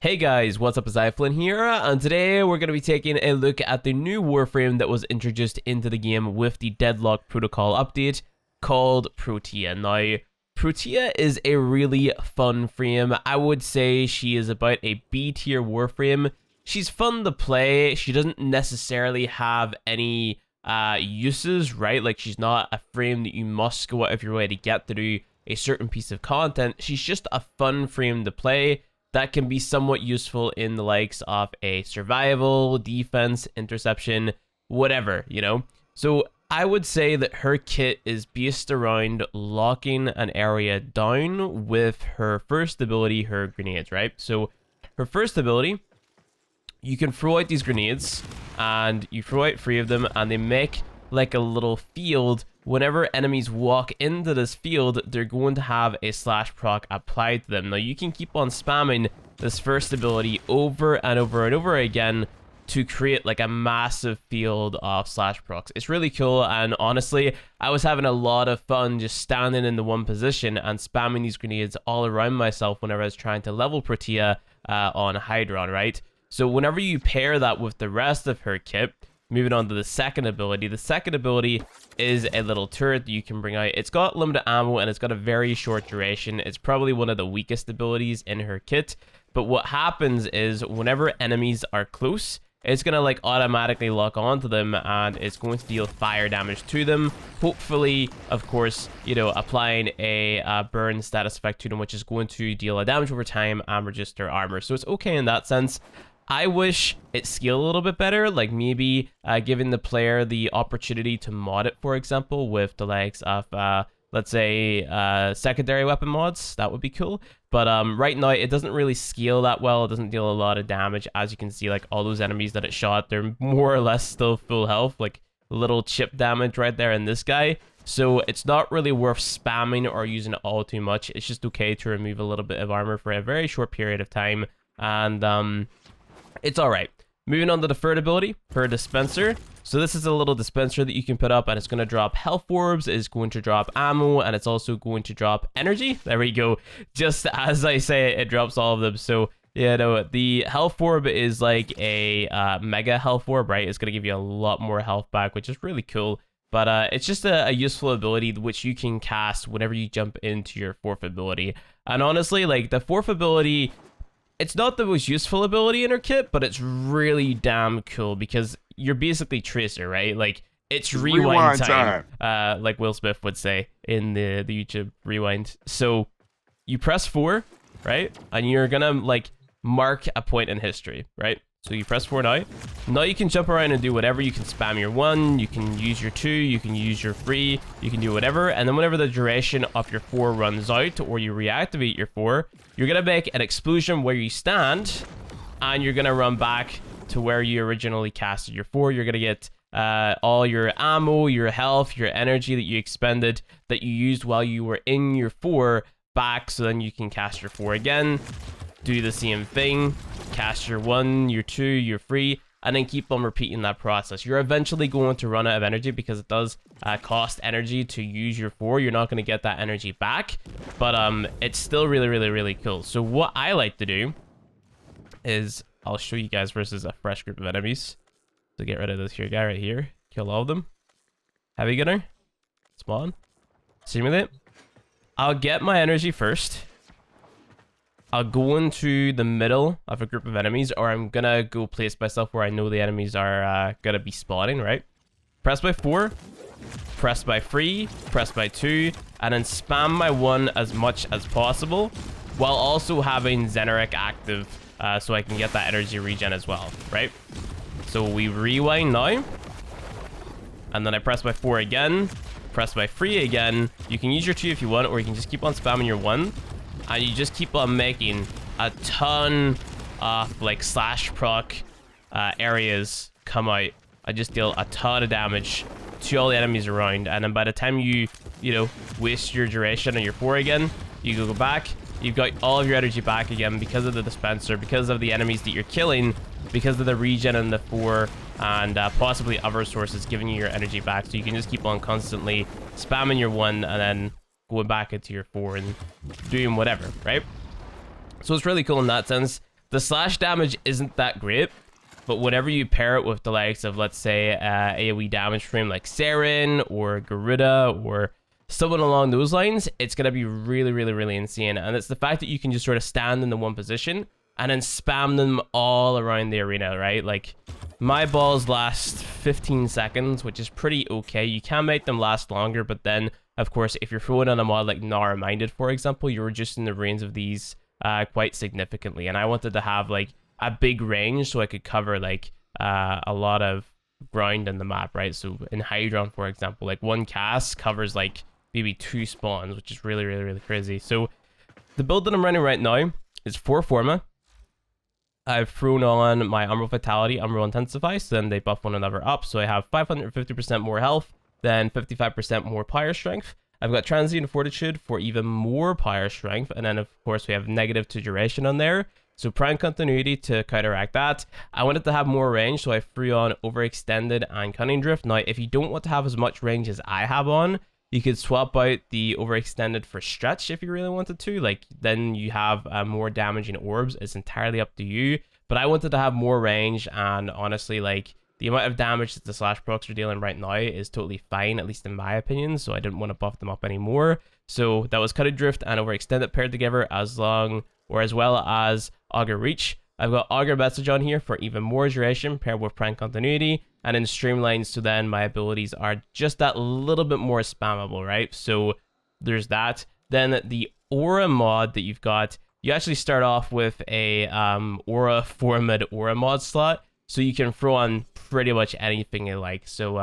Hey guys, what's up? It's iFlynn here, and today we're going to be taking a look at the new Warframe that was introduced into the game with the Deadlock Protocol update called Protea. Now, Protea is a really fun frame. I would say she is about a B tier Warframe. She's fun to play. She doesn't necessarily have any uses, right? Like, she's not a frame that you must go out of your way to get to do a certain piece of content. She's just a fun frame to play that can be somewhat useful in the likes of a survival, defense, interception, whatever, you know? So I would say that her kit is based around locking an area down with her first ability, her grenades, right? So her first ability, you can throw out these grenades, and you throw out 3 of them, and they make like a little field. Whenever enemies walk into this field, they're going to have a slash proc applied to them. Now, you can keep on spamming this first ability over and over and over again to create like a massive field of slash procs. It's really cool, and honestly, I was having a lot of fun just standing in the one position and spamming these grenades all around myself whenever I was trying to level Protea on Hydron, right? So whenever you pair that with the rest of her kit, moving on to the second ability is a little turret that you can bring out. It's got limited ammo and it's got a very short duration. It's probably one of the weakest abilities in her kit. But what happens is whenever enemies are close, it's going to like automatically lock onto them and it's going to deal fire damage to them. Hopefully, of course, you know, applying a burn status effect to them, which is going to deal a damage over time and reduce their armor. So it's okay in that sense. I wish it scaled a little bit better, like maybe giving the player the opportunity to mod it, for example, with the likes of, let's say, secondary weapon mods. That would be cool. But right now, it doesn't really scale that well. It doesn't deal a lot of damage. As you can see, like all those enemies that it shot, they're more or less still full health, like little chip damage right there in this guy. So it's not really worth spamming or using it all too much. It's just okay to remove a little bit of armor for a very short period of time. And it's all right. Moving on to the third ability, her dispenser. So this is a little dispenser that you can put up, and it's going to drop health orbs, it's going to drop ammo, and it's also going to drop energy. There we go. Just as I say it, it drops all of them. So yeah, no, the health orb is like a mega health orb, right? It's going to give you a lot more health back, which is really cool. But it's just a useful ability which you can cast whenever you jump into your fourth ability. And honestly, like the fourth ability, it's not the most useful ability in her kit, but it's really damn cool because you're basically Tracer, right? Like, it's rewind time. Like Will Smith would say in the YouTube rewind. So you press 4, right? And you're gonna like mark a point in history, right? So you press 4 now. Now you can jump around and do whatever. You can spam your 1, you can use your 2, you can use your 3, you can do whatever. And then whenever the duration of your 4 runs out or you reactivate your 4, you're going to make an explosion where you stand and you're going to run back to where you originally casted your 4. You're going to get all your ammo, your health, your energy that you expended that you used while you were in your 4 back, so then you can cast your 4 again. Do the same thing, cast your 1, your 2, your 3, and then keep on repeating that process. You're eventually going to run out of energy because it does cost energy to use your 4. You're not going to get that energy back, but it's still really, really, really cool. So what I like to do is I'll show you guys versus a fresh group of enemies. So get rid of this here guy right here. Kill all of them. Heavy gunner. Spawn. Simulate. I'll get my energy first. I'll go into the middle of a group of enemies, or I'm gonna go place myself where I know the enemies are gonna be spawning, right? Press by 4, press by 3, press by 2, and then spam my 1 as much as possible, while also having Xeneric active, so I can get that energy regen as well, right? So we rewind now, and then I press by 4 again, press by 3 again. You can use your 2 if you want, or you can just keep on spamming your 1. And you just keep on making a ton of like slash proc areas come out. I just deal a ton of damage to all the enemies around, and then by the time you know, waste your duration on your 4 again, you go back, you've got all of your energy back again because of the dispenser, because of the enemies that you're killing, because of the regen in the 4, and possibly other sources giving you your energy back. So you can just keep on constantly spamming your 1 and then going back into your 4 and doing whatever, right? So it's really cool in that sense. the slash damage isn't that great, but whenever you pair it with the likes of, let's say, AoE damage frame like Saren or Garuda or someone along those lines, it's going to be really, really, really insane. And it's the fact that you can just sort of stand in the one position and then spam them all around the arena, right? Like, my balls last 15 seconds, which is pretty okay. You can make them last longer, but then, of course, if you're throwing on a mod like Nara Minded, for example, you're reducing the range of these quite significantly. And I wanted to have, like, a big range so I could cover, like, a lot of ground in the map, right? So in Hydron, for example, like, one cast covers, like, maybe 2 spawns, which is really, really, really crazy. So the build that I'm running right now is 4 Forma. I've thrown on my Umbral Vitality, Umbral Intensify, so then they buff one another up. So I have 550% more health, then 55% more Pyre Strength. I've got Transient Fortitude for even more Pyre Strength, and then of course we have negative to duration on there. So Prime Continuity to counteract that. I wanted to have more range, so I threw on Overextended and Cunning Drift. Now, if you don't want to have as much range as I have on, you could swap out the Overextended for Stretch if you really wanted to. Like, then you have more damaging orbs. It's entirely up to you. But I wanted to have more range, and honestly, like, the amount of damage that the slash procs are dealing right now is totally fine, at least in my opinion. So I didn't want to buff them up anymore. So that was Cutting Drift and Overextended paired together, as well as Augur Reach. I've got Augur Message on here for even more duration paired with Prime Continuity, and then Streamline, so then my abilities are just that little bit more spammable, right? So there's that. Then the Aura mod that you've got, you actually start off with a Aura Formid Aura mod slot, so you can throw on pretty much anything you like. So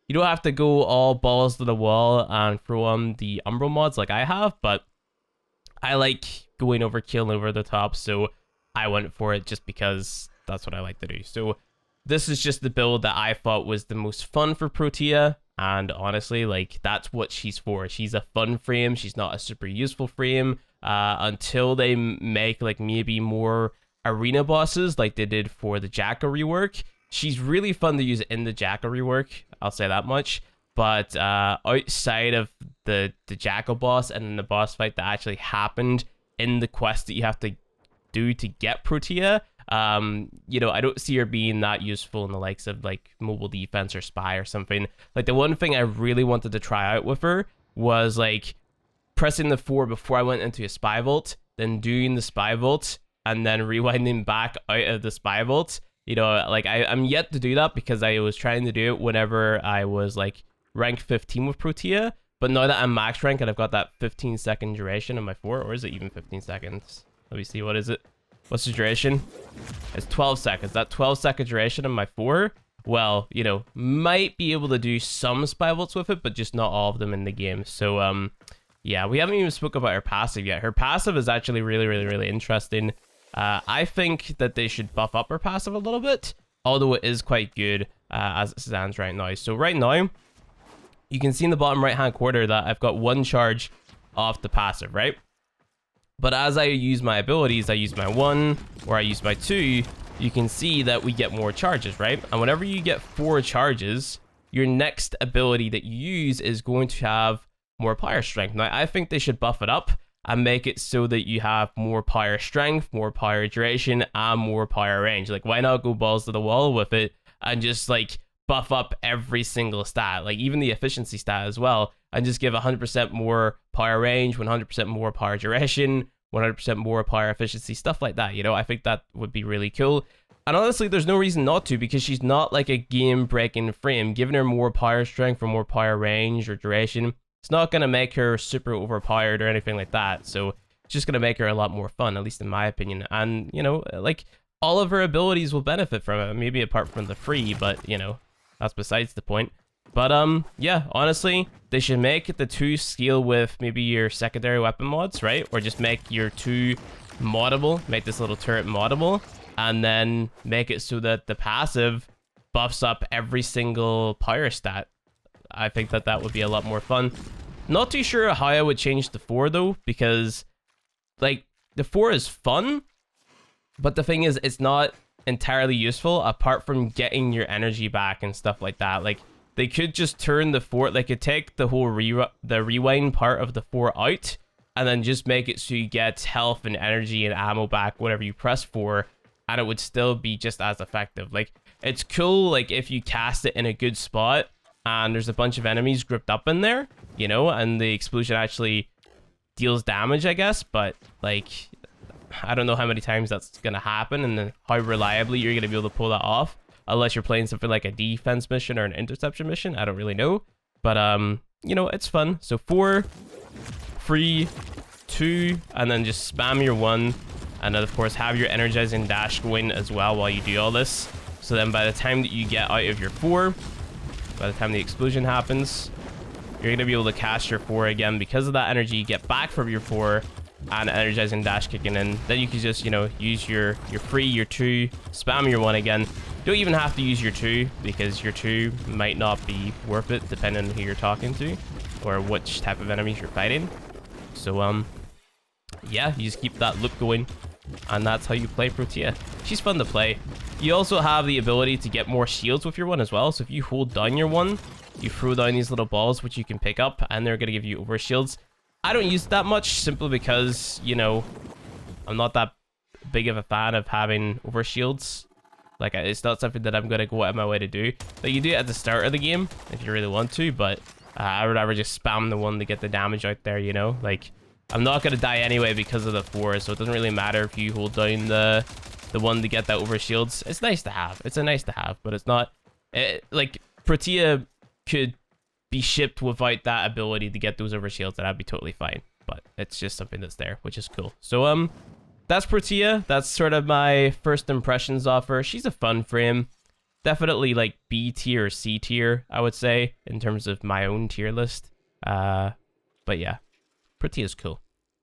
you don't have to go all balls to the wall and throw on the Umbral mods like I have, but I like going overkill and over the top, so I went for it just because that's what I like to do. So this is just the build that I thought was the most fun for Protea, and honestly, like, that's what she's for. She's a fun frame. She's not a super useful frame until they make, like, maybe more arena bosses like they did for the Jacka rework. She's really fun to use in the Jacka rework, I'll say that much. But outside of the Jacka boss and then the boss fight that actually happened in the quest that you have to do to get Protea, you know, I don't see her being that useful in the likes of, like, Mobile Defense or Spy or something. Like, the one thing I really wanted to try out with her was, like, pressing the 4 before I went into a Spy Vault, then doing the Spy Vault, and then rewinding back out of the Spy Vault. You know, like, I'm yet to do that because I was trying to do it whenever I was, like, rank 15 with Protea. But now that I'm max rank and I've got that 15-second duration on my 4, or is it even 15 seconds? Let me see, what is it? What's the duration? It's 12 seconds. That 12-second duration on my 4, well, you know, might be able to do some Spy Vaults with it, but just not all of them in the game. So, yeah, we haven't even spoke about her passive yet. Her passive is actually really, really, really interesting. I think that they should buff up her passive a little bit, although it is quite good as it stands right now. So right now, you can see in the bottom right-hand corner that I've got 1 charge off the passive, right? But as I use my abilities, I use my 1 or I use my 2, you can see that we get more charges, right? And whenever you get 4 charges, your next ability that you use is going to have more Pyre Strength. Now, I think they should buff it up and make it so that you have more Pyre Strength, more Pyre Duration, and more Pyre Range. Like, why not go balls to the wall with it and just, like, buff up every single stat, like even the efficiency stat as well, and just give 100% more Pyre Range, 100% more Pyre Duration, 100% more Pyre Efficiency, stuff like that, you know? I think that would be really cool. And honestly, there's no reason not to, because she's not like a game-breaking frame. Giving her more Pyre Strength or more Pyre Range or Duration, it's not going to make her super overpowered or anything like that. So it's just going to make her a lot more fun, at least in my opinion. And, you know, like, all of her abilities will benefit from it, maybe apart from the free, but, you know, that's besides the point. But, yeah, honestly, they should make the 2 scale with maybe your secondary weapon mods, right? Or just make your 2 moddable, make this little turret moddable, and then make it so that the passive buffs up every single Pyre stat. I think that that would be a lot more fun. Not too sure how I would change the 4, though, because, like, the 4 is fun, but the thing is, it's not entirely useful apart from getting your energy back and stuff like that. Like, they could just turn the 4, they could take the whole rewind part of the 4 out and then just make it so you get health and energy and ammo back whenever you press 4, and it would still be just as effective. Like, it's cool, like, if you cast it in a good spot and there's a bunch of enemies grouped up in there, you know, and the explosion actually deals damage, I guess, but, like, I don't know how many times that's gonna happen and then how reliably you're gonna be able to pull that off, unless you're playing something like a defense mission or an interception mission. I don't really know, but, you know, it's fun. So 4, 3, 2, and then just spam your 1, and then, of course, have your energizing dash going as well while you do all this. So then by the time that you get out of your 4, by the time the explosion happens, you're going to be able to cast your 4 again because of that energy you get back from your 4 and energizing dash kicking in. Then you can just, you know, use your 3, your 2, spam your 1 again. Don't even have to use your 2 because your 2 might not be worth it depending on who you're talking to or which type of enemies you're fighting. So, yeah, you just keep that loop going, and that's how you play Protea. She's fun to play. You also have the ability to get more shields with your 1 as well. So if you hold down your 1, you throw down these little balls, which you can pick up, and they're going to give you over shields. I don't use it that much simply because, you know, I'm not that big of a fan of having over shields. Like, it's not something that I'm going to go out of my way to do. Like, you do it at the start of the game if you really want to, but I would rather just spam the 1 to get the damage out there, you know? Like, I'm not going to die anyway because of the 4, so it doesn't really matter if you hold down the 1 to get that over shields. It's nice to have. It's a nice to have, but it's not... like, Protea could be shipped without that ability to get those over shields, and I'd be totally fine. But it's just something that's there, which is cool. So, that's Protea. That's sort of my first impressions of her. She's a fun frame. Definitely, like, B tier or C tier, I would say, in terms of my own tier list. But yeah. Protea's cool.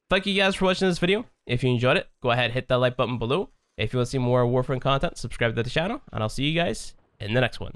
Thank you guys for watching this video. If you enjoyed it, go ahead, hit that like button below. If you want to see more Warframe content, subscribe to the channel, and I'll see you guys in the next one.